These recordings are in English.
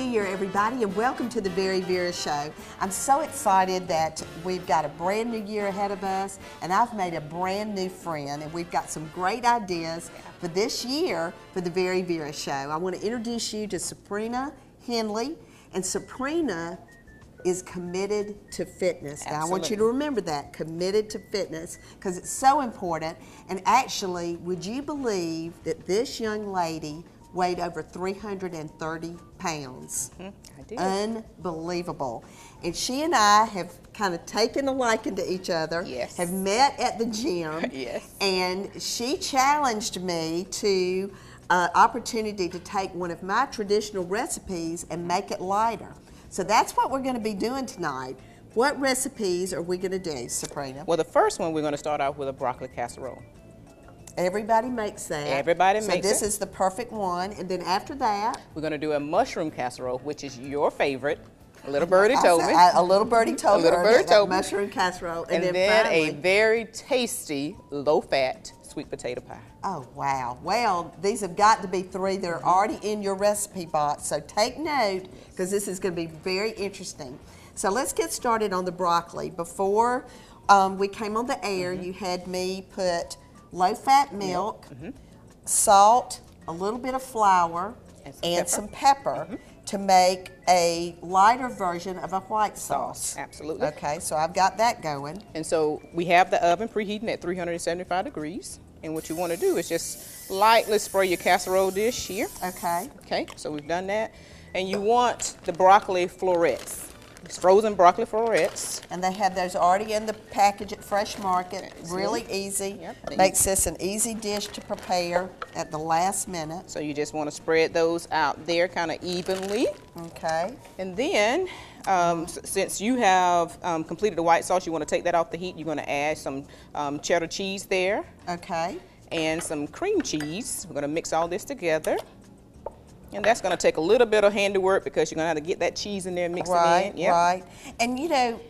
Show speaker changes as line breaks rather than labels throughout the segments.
New Year, everybody, and welcome to the VeryVera Show. I'm so excited that we've got a brand new year ahead of us, and I've made a brand new friend, and we've got some great ideas for this year for the VeryVera Show. I want to introduce you to Suprina Henley, and Suprina is committed to fitness. Now, I want you to remember that, committed to fitness, because it's so important. And actually, would you believe that this young lady weighed over 330 pounds?
I did.
Unbelievable. And she and I have kind of taken a liking to each other,
Yes.
have met at the gym,
Yes.
and she challenged me to opportunity to take one of my traditional recipes and make it lighter. So that's what we're going to be doing tonight. What recipes are we going to do, Suprina?
Well, the first one we're going to start off with a broccoli casserole.
Everybody makes that.
Everybody makes it.
So this is the perfect one. And then after that,
We're going to do a mushroom casserole, which is your favorite. A little birdie told me.
A little birdie told me.
A little birdie told me.
Mushroom casserole.
And then
finally,
a very tasty, low-fat sweet potato pie.
oh, wow. Well, these have got to be three that are already in your recipe box. So take note, because this is going to be very interesting. So let's get started on the broccoli. Before we came on the air, you had me put low-fat milk, salt, a little bit of flour, and some pepper to make a lighter version of a white sauce.
Absolutely.
Okay, so I've got that going.
And so we have the oven preheating at 375 degrees. And what you want to do is just lightly spray your casserole dish here.
Okay.
Okay, so we've done that. And you want the broccoli florets. It's frozen broccoli florets.
And they have those already in the package at Fresh Market. Really easy.
Yep.
Makes this an easy dish to prepare at the last minute.
So you just want to spread those out there kind of evenly.
Okay.
And then, since you have completed the white sauce, you want to take that off the heat. You're going to add some cheddar cheese there.
Okay.
And some cream cheese. We're going to mix all this together. And that's going to take a little bit of handiwork because you're going to have to get that cheese in there and mix it in. Yep.
Right. And you know,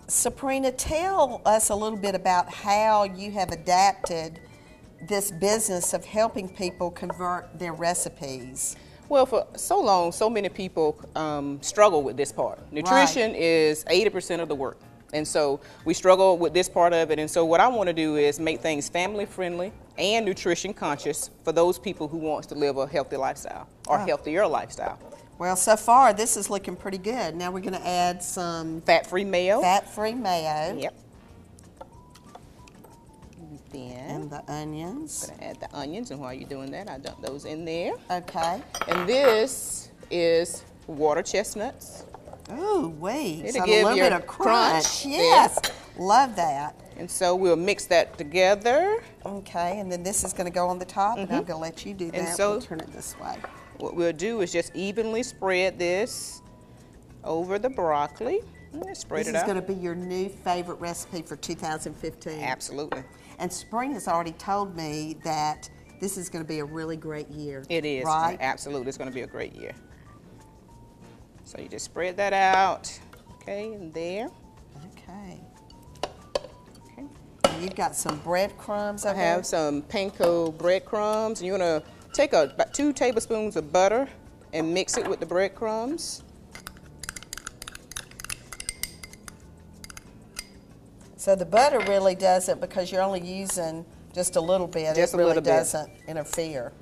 Suprina, tell us a little bit about how you have adapted this business of helping people convert their recipes.
Well, for so long, so many people struggle with this part. Nutrition is 80% of the work. And so we struggle with this part of it. And so what I want to do is make things family friendly and nutrition conscious for those people who wants to live a healthy lifestyle or healthier lifestyle.
Well, so far this is looking pretty good. Now we're going to add some
Fat-free mayo.
Fat-free mayo.
Yep. Then
And the onions.
I'm going to add the onions, and while you're doing that, I dump those in there.
Okay.
And this is water chestnuts.
Ooh, wait.
It'll
So
give
a little
you
bit of crunch. Yes. Love that.
And so we'll mix that together.
Okay, and then this is going to go on the top, and I'm going to let you do that.
And so
we'll turn it this way.
What we'll do is just evenly spread this over the broccoli. Spread
This
it
is
out.
going to be your new favorite recipe for 2015.
Absolutely.
And Spring has already told me that this is going to be a really great year.
It is.
Right?
Absolutely. It's going to be a great year. So you just spread that out. Okay, and there.
Okay.
Okay.
And you've got some breadcrumbs
I
over there.
have some panko breadcrumbs. And you're going to take about 2 tablespoons of butter and mix it with the breadcrumbs.
So the butter really doesn't, because you're only using just a little bit.
Just
it
a
really
little bit.
doesn't interfere.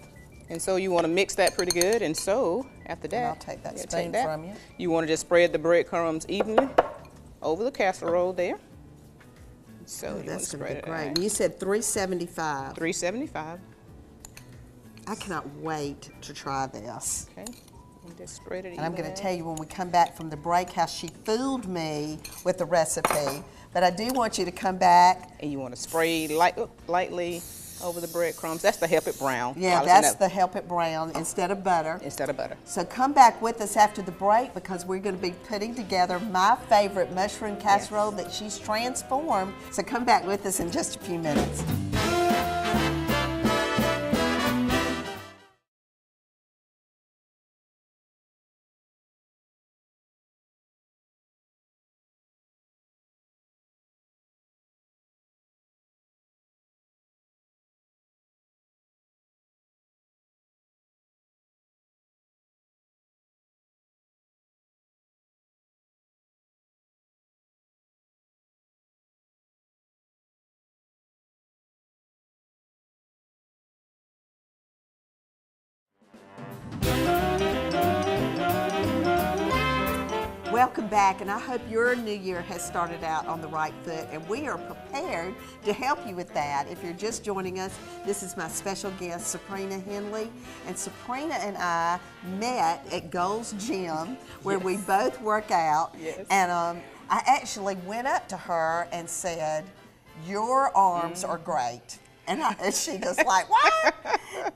And so you want to mix that pretty good. And so after that,
And I'll take that spoon from you.
You want to just spread the breadcrumbs evenly over the casserole there. So you want to
That's going to
spread
be
it
great.
out.
And you said 375.
375.
I cannot wait to try this.
Okay. And just spread it
And I'm going to
evenly.
tell you when we come back from the break how she fooled me with the recipe. But I do want you to come back.
And you want to spray lightly over the breadcrumbs. That's to help it brown.
Yeah, that's the help it brown instead of butter.
Instead of butter.
So come back with us after the break, because we're going to be putting together my favorite mushroom casserole that she's transformed. So come back with us in just a few minutes. welcome back, and I hope your new year has started out on the right foot, and we are prepared to help you with that. If you're just joining us, this is my special guest, Suprina Henley, and Suprina and I met at Gold's Gym, where we both work out, and I actually went up to her and said, "Your arms are great." And she just like, what?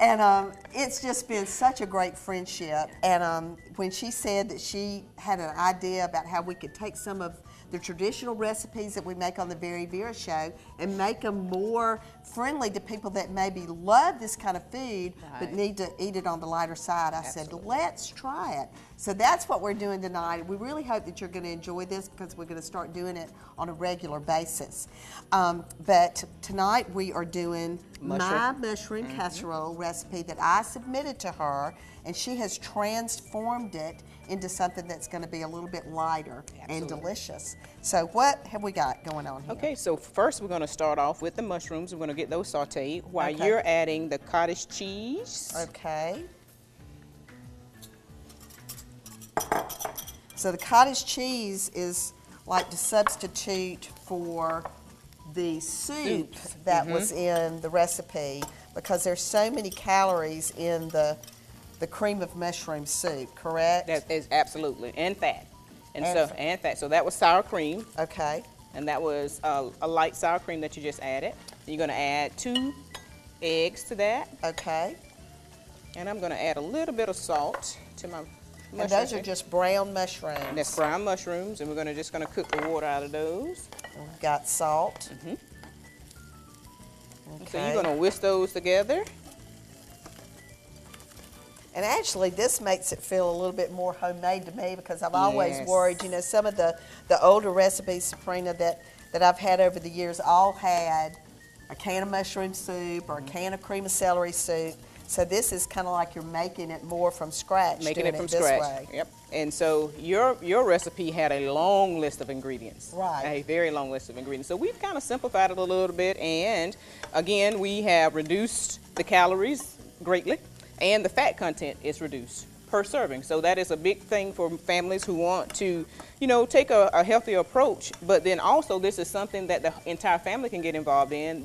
And it's just been such a great friendship. And when she said that she had an idea about how we could take some of the traditional recipes that we make on the VeryVera show and make them more friendly to people that maybe love this kind of food but need to eat it on the lighter side, I said, let's try it. So that's what we're doing tonight. We really hope that you're going to enjoy this because we're going to start doing it on a regular basis. But tonight we are doing my mushroom casserole recipe that I submitted to her, and she has transformed it into something that's going to be a little bit lighter and delicious. So what have we got going on here?
Okay, so first we're going to start off with the mushrooms. We're going to get those sauteed while you're adding the cottage cheese.
Okay. So the cottage cheese is like the substitute for the soup that was in the recipe, because there's so many calories in the cream of mushroom soup, correct?
That is absolutely, and fat. And fat. So that was sour cream.
Okay.
And that was a light sour cream that you just added. You're going to add 2 eggs to that.
Okay.
And I'm going to add a little bit of salt to my mushrooms.
And those are just brown mushrooms.
And that's brown mushrooms, and we're just going to cook the water out of those.
We've got salt.
Okay. So you're going to whisk those together.
And actually, this makes it feel a little bit more homemade to me, because I've always worried, you know, some of the older recipes, Suprina, that I've had over the years all had a can of mushroom soup or a can of cream of celery soup. So this is kind of like you're making it more from scratch.
Making it from scratch. Yep. And so your recipe had a long list of ingredients.
Right.
A very long list of ingredients. So we've kind of simplified it a little bit, and again, we have reduced the calories greatly, and the fat content is reduced per serving. So that is a big thing for families who want to, you know, take a healthier approach. But then also, this is something that the entire family can get involved in.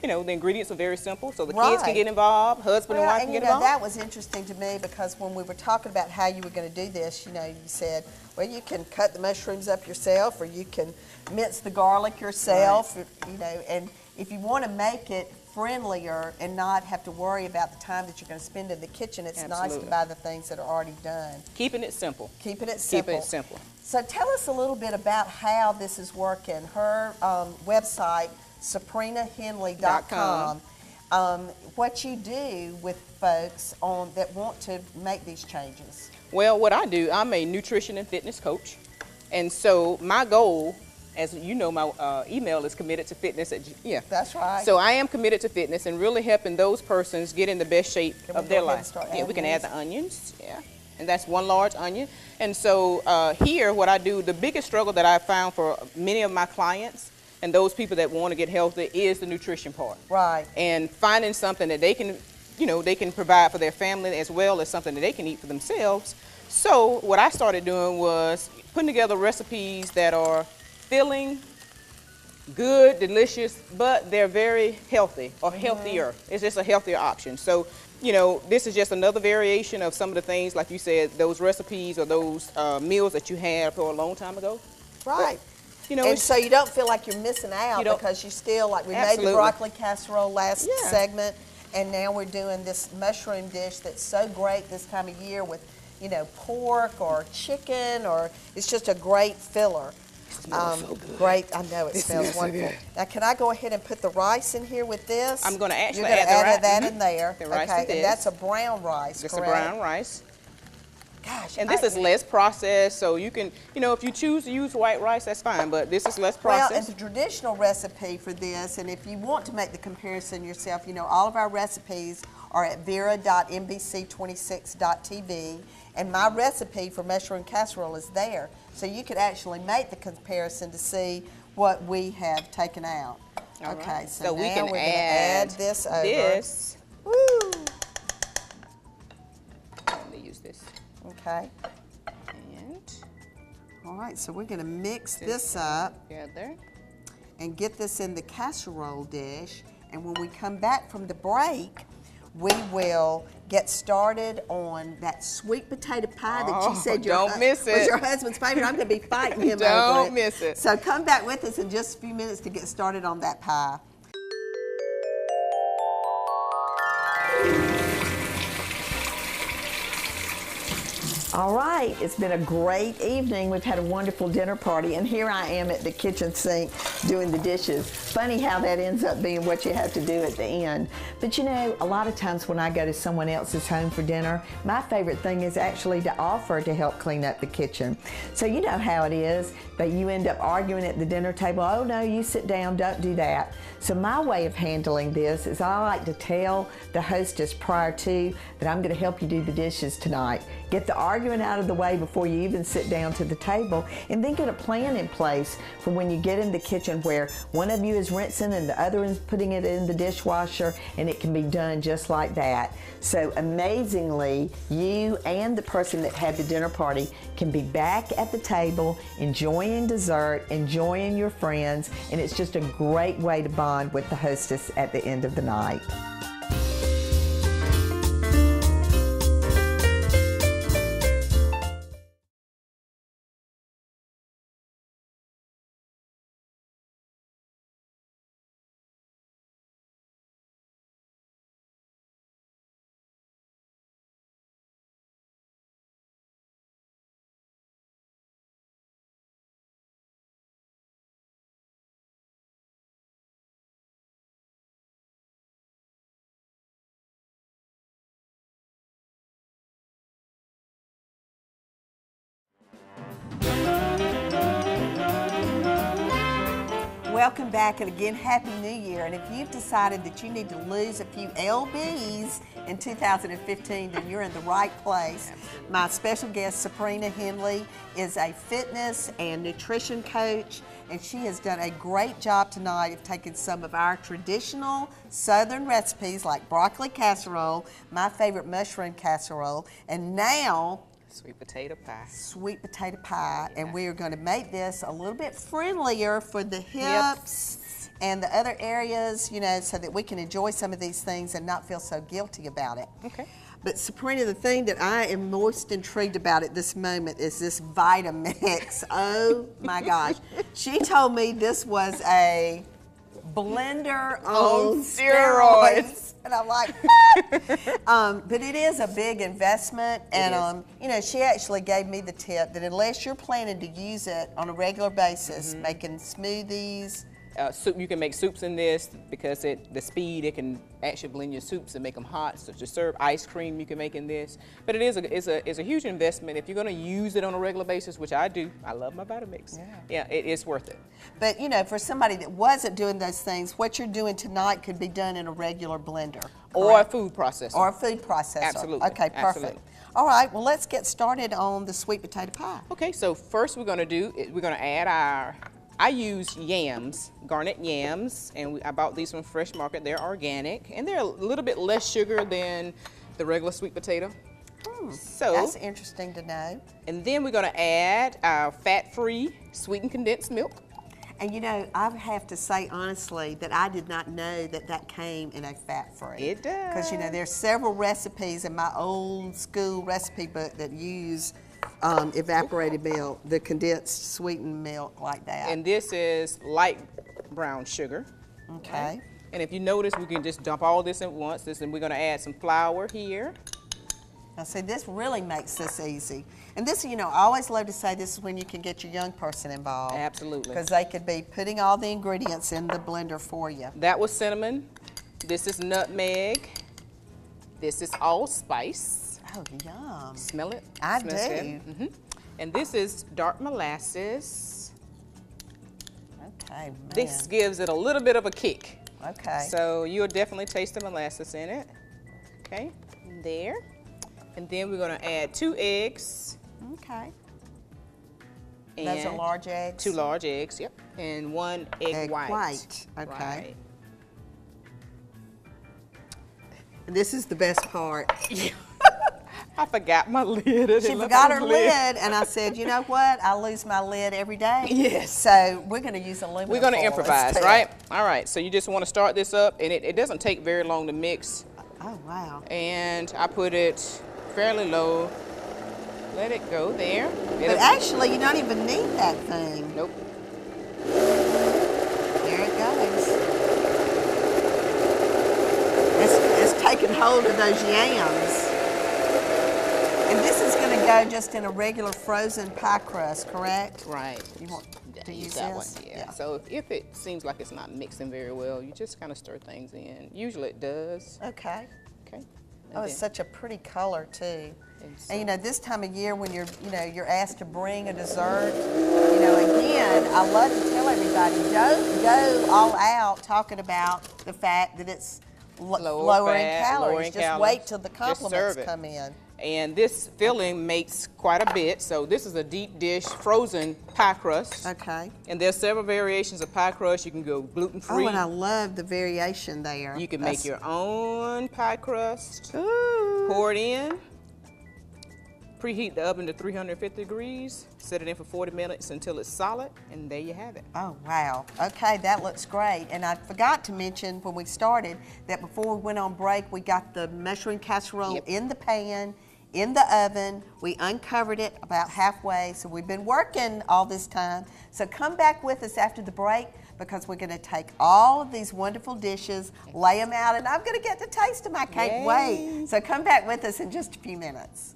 You know, the ingredients are very simple, so the kids can get involved, husband and wife can get involved.
That was interesting to me, because when we were talking about how you were going to do this, you know, you said, well, you can cut the mushrooms up yourself, or you can mince the garlic yourself, you know, and if you want to make it friendlier and not have to worry about the time that you're going to spend in the kitchen, it's nice to buy the things that are already done.
Keeping it simple.
Keeping it simple.
Keeping it simple.
So tell us a little bit about how this is working. Her website, SuprinaHenley.com. What you do with folks that want to make these changes.
Well, what I do, I'm a nutrition and fitness coach, and so my goal, as you know, my email is committed to fitness.
That's right.
So I am committed to fitness and really helping those persons get in the best shape of their life. Yeah, we can add the onions. Yeah, and that's 1 large onion. And so here, what I do, the biggest struggle that I found for many of my clients and those people that want to get healthy is the nutrition part.
Right.
And finding something that they can, you know, they can provide for their family, as well as something that they can eat for themselves. So what I started doing was putting together recipes that are filling, good, delicious, but they're very healthy, or healthier. It's just a healthier option. So, you know, this is just another variation of some of the things, like you said, those recipes or those meals that you had for a long time ago.
Right.
But, you know,
and so you don't feel like you're missing out, because you still, like we made the broccoli casserole last segment, and now we're doing this mushroom dish that's so great this time of year with, you know, pork or chicken, or it's just a great filler.
It smells so good.
Great, I know it smells wonderful. So now, can I go ahead and put the rice in here with this?
I'm going to actually
add that in there.
The rice
and that's a brown rice,
correct? It's
a
brown rice.
Gosh,
and this is less processed, so you can, you know, if you choose to use white rice, that's fine, but this is less processed.
Well, it's a traditional recipe for this, and if you want to make the comparison yourself, you know, all of our recipes are at vera.nbc26.tv, and my recipe for mushroom casserole is there, so you could actually make the comparison to see what we have taken out.
All
okay,
right.
so
we
now
can
we're going to add this over. Woo!
Let me use this.
Okay.
And
All right, so we're gonna mix this up
together
and get this in the casserole dish. And when we come back from the break, we will get started on that sweet potato pie that you said
miss it.
was your husband's favorite. I'm going to be fighting him over it.
Don't miss it.
So come back with us in just a few minutes to get started on that pie. All right, it's been a great evening. We've had a wonderful dinner party, and here I am at the kitchen sink doing the dishes. Funny how that ends up being what you have to do at the end. But you know, a lot of times when I go to someone else's home for dinner, my favorite thing is actually to offer to help clean up the kitchen. So you know how it is, that you end up arguing at the dinner table, oh no, you sit down, don't do that. So my way of handling this is I like to tell the hostess prior to that I'm going to help you do the dishes tonight. Get the argument out of the way before you even sit down to the table, and then get a plan in place for when you get in the kitchen where one of you is rinsing and the other is putting it in the dishwasher, and it can be done just like that. So amazingly, you and the person that had the dinner party can be back at the table, enjoying dessert, enjoying your friends, and it's just a great way to bond with the hostess at the end of the night. Welcome back, and again, Happy New Year. And if you've decided that you need to lose a few lbs in 2015, then you're in the right place. Absolutely. My special guest, Suprina Henley, is a fitness and nutrition coach, and she has done a great job tonight of taking some of our traditional Southern recipes like broccoli casserole, my favorite mushroom casserole, and now
sweet potato pie.
Sweet potato pie, yeah. And we are going to make this a little bit friendlier for the hips and the other areas, you know, so that we can enjoy some of these things and not feel so guilty about it.
Okay.
But Suprina, the thing that I am most intrigued about at this moment is this Vitamix. Oh my gosh. She told me this was a blender on steroids. And I'm like, what? But it is a big investment, and you know, she actually gave me the tip that unless you're planning to use it on a regular basis, making smoothies.
Soup, you can make soups in this because the speed it can actually blend your soups and make them hot. So to serve ice cream, you can make in this. But it is a huge investment if you're going to use it on a regular basis, which I do. I love my Vitamix. Yeah, it is worth it.
But you know, for somebody that wasn't doing those things, what you're doing tonight could be done in a regular blender, correct?
Or a food processor.
Or a food processor.
Absolutely.
Okay, perfect.
Absolutely.
All right, well, let's get started on the sweet potato pie.
Okay, so first we're going to add I use yams, garnet yams, and I bought these from Fresh Market. They're organic, and they're a little bit less sugar than the regular sweet potato. So
that's interesting to know.
And then we're going to add our fat-free sweetened condensed milk.
And you know, I have to say honestly that I did not know that that came in a fat-free.
It does.
Because you know, there's several recipes in my old school recipe book that use evaporated milk, the condensed sweetened milk like that.
And this is light brown sugar.
Okay.
Right? And if you notice, we can just dump all this at once. And we're going to add some flour here.
Now see, this really makes this easy. And this, you know, I always love to say this is when you can get your young person involved.
Absolutely.
Because they could be putting all the ingredients in the blender for you.
That was cinnamon. This is nutmeg. This is allspice.
Oh, yum.
Smell it?
I
do. And this is dark molasses.
Okay, man.
This gives it a little bit of a kick.
Okay.
So you'll definitely taste the molasses in it. Okay, there. And then we're going to add 2 eggs.
Okay.
And
those are large eggs?
2 large eggs, yep. And 1 egg white.
Okay.
Right.
And this is the best part.
I forgot my lid.
She forgot her lid, and I said, you know what? I lose my lid every day.
Yes.
So we're going to use aluminum
We're going to
foil
improvise,
instead.
right? All right, so you just want to start this up, and it doesn't take very long to mix.
Oh, wow.
And I put it fairly low. Let it go there.
But actually, you don't even need that thing.
Nope.
There it goes. It's taking hold of those yams. And this is going to go just in a regular frozen pie crust, correct?
Right.
You want to use
that
this?
one? Yeah. So if it seems like it's not mixing very well, you just kind of stir things in. Usually it does.
Okay.
Okay.
Oh, it's such a pretty color too.
So,
And you know, this time of year when you're asked to bring a dessert, again, I love to tell everybody, don't go all out talking about the fact that it's lower in calories. Just wait till the compliments come in.
And this filling makes quite a bit. So this is a deep dish frozen pie crust.
Okay.
And there's several variations of pie crust. You can go gluten-free.
Oh, and I love the variation there.
You can make your own pie crust.
Ooh.
Pour it in. Preheat the oven to 350 degrees. Set it in for 40 minutes until it's solid, and there you have it.
Oh, wow. Okay, that looks great. And I forgot to mention when we started that before we went on break, we got the mushroom casserole in the pan, in the oven. We uncovered it about halfway, so we've been working all this time. So come back with us after the break, because we're going to take all of these wonderful dishes, lay them out, and I'm going to get to taste them. I can't wait. So come back with us in just a few minutes.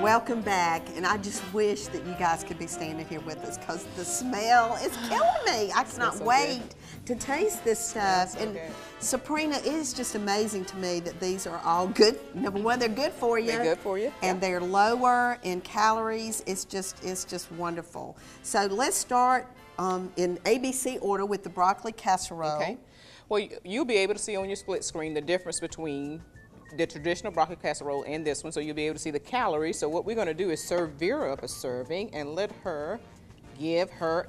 Welcome back, and I just wish that you guys could be standing here with us because the smell is killing me. I cannot wait to taste this stuff. And Suprina, it is just amazing to me that these are all good. Number one, they're good for you.
They're good for you.
And they're lower in calories. It's just wonderful. So let's start in ABC order with the broccoli casserole.
Okay. Well, you'll be able to see on your split screen the difference between the traditional broccoli casserole and this one, so you'll be able to see the calories. So what we're going to do is serve Vera up a serving and let her give her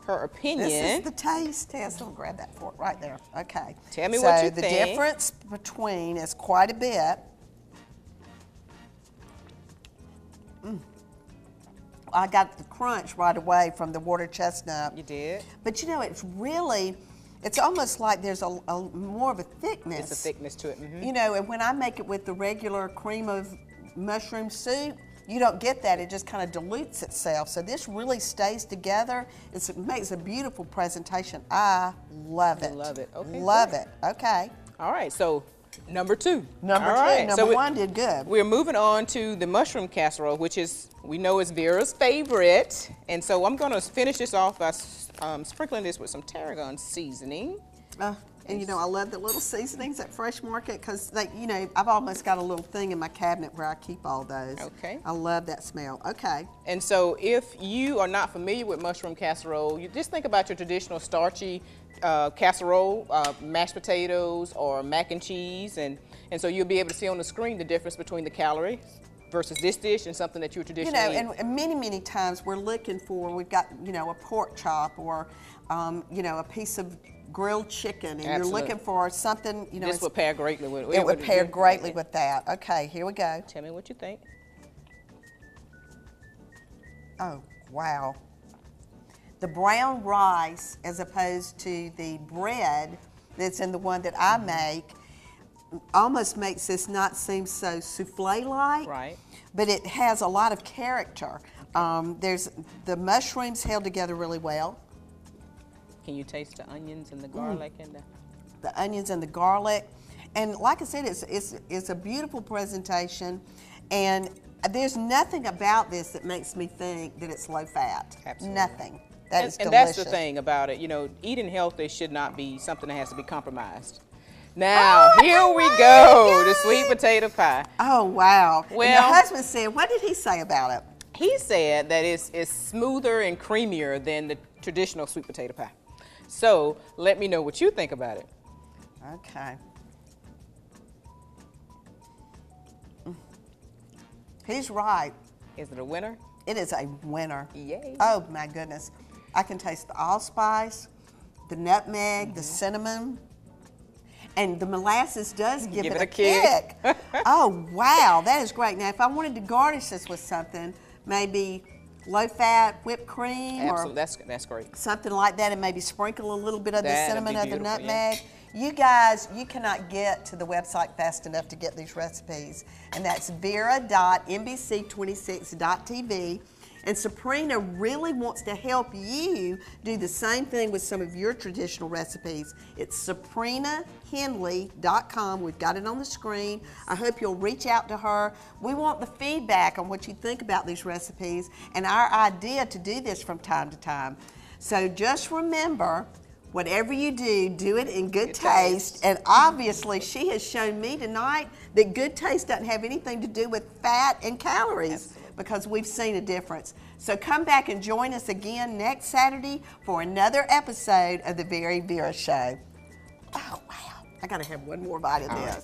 opinion.
This is the taste test. I'll grab that fork right there. Okay.
Tell me what you think.
So the difference between is quite a bit. I got the crunch right away from the water chestnut.
You did?
But it's almost like there's a more of a thickness.
It's a thickness to it. Mm-hmm.
And when I make it with the regular cream of mushroom soup, you don't get that. It just kind of dilutes itself. So this really stays together. It makes a beautiful presentation. I love it.
Love it. Okay.
Love it. Okay.
All right. So number two.
Number one did good.
We're moving on to the mushroom casserole, which we know is Vera's favorite. And so I'm going to finish this off by sprinkling this with some tarragon seasoning.
And I love the little seasonings at Fresh Market because I've almost got a little thing in my cabinet where I keep all those.
Okay.
I love that smell. Okay.
And so if you are not familiar with mushroom casserole, you just think about your traditional starchy casserole, mashed potatoes or mac and cheese, and so you'll be able to see on the screen the difference between the calories versus this dish and something that you traditionally eat.
And many times we've got a pork chop or a piece of grilled chicken, and you're looking for something.
This would pair greatly with it.
It would pair greatly with that. Okay, here we go.
Tell me what you think.
Oh, wow. The brown rice, as opposed to the bread that's in the one that I make, almost makes this not seem so souffle-like.
Right.
But it has a lot of character. There's the mushrooms held together really well.
Can you taste the onions and the garlic and
the onions and the garlic? And like I said, it's a beautiful presentation, and there's nothing about this that makes me think that it's low fat.
Absolutely.
Nothing. That is delicious.
And that's the thing about it. You know, eating healthy should not be something that has to be compromised. Now, here we go, the sweet potato pie.
Oh, wow.
Well,
and your husband said, what did he say about it?
He said that it's smoother and creamier than the traditional sweet potato pie. So let me know what you think about it.
Okay. He's right.
Is it a winner?
It is a winner.
Yay.
Oh, my goodness. I can taste the allspice, the nutmeg, the cinnamon, and the molasses does give it a kick. Oh, wow. That is great. Now, if I wanted to garnish this with something, maybe low-fat whipped cream.
Absolutely. That's great.
Something like that, and maybe sprinkle a little bit of the cinnamon or the nutmeg.
Yeah.
You guys, you cannot get to the website fast enough to get these recipes. And that's vera.nbc26.tv. And Suprina really wants to help you do the same thing with some of your traditional recipes. It's suprinahenley.com. We've got it on the screen. I hope you'll reach out to her. We want the feedback on what you think about these recipes and our idea to do this from time to time. So just remember, whatever you do, do it in good taste. And obviously, she has shown me tonight that good taste doesn't have anything to do with fat and calories. Absolutely. Because we've seen a difference. So come back and join us again next Saturday for another episode of the VeryVera Show. Oh, wow. I got to have one more bite of this.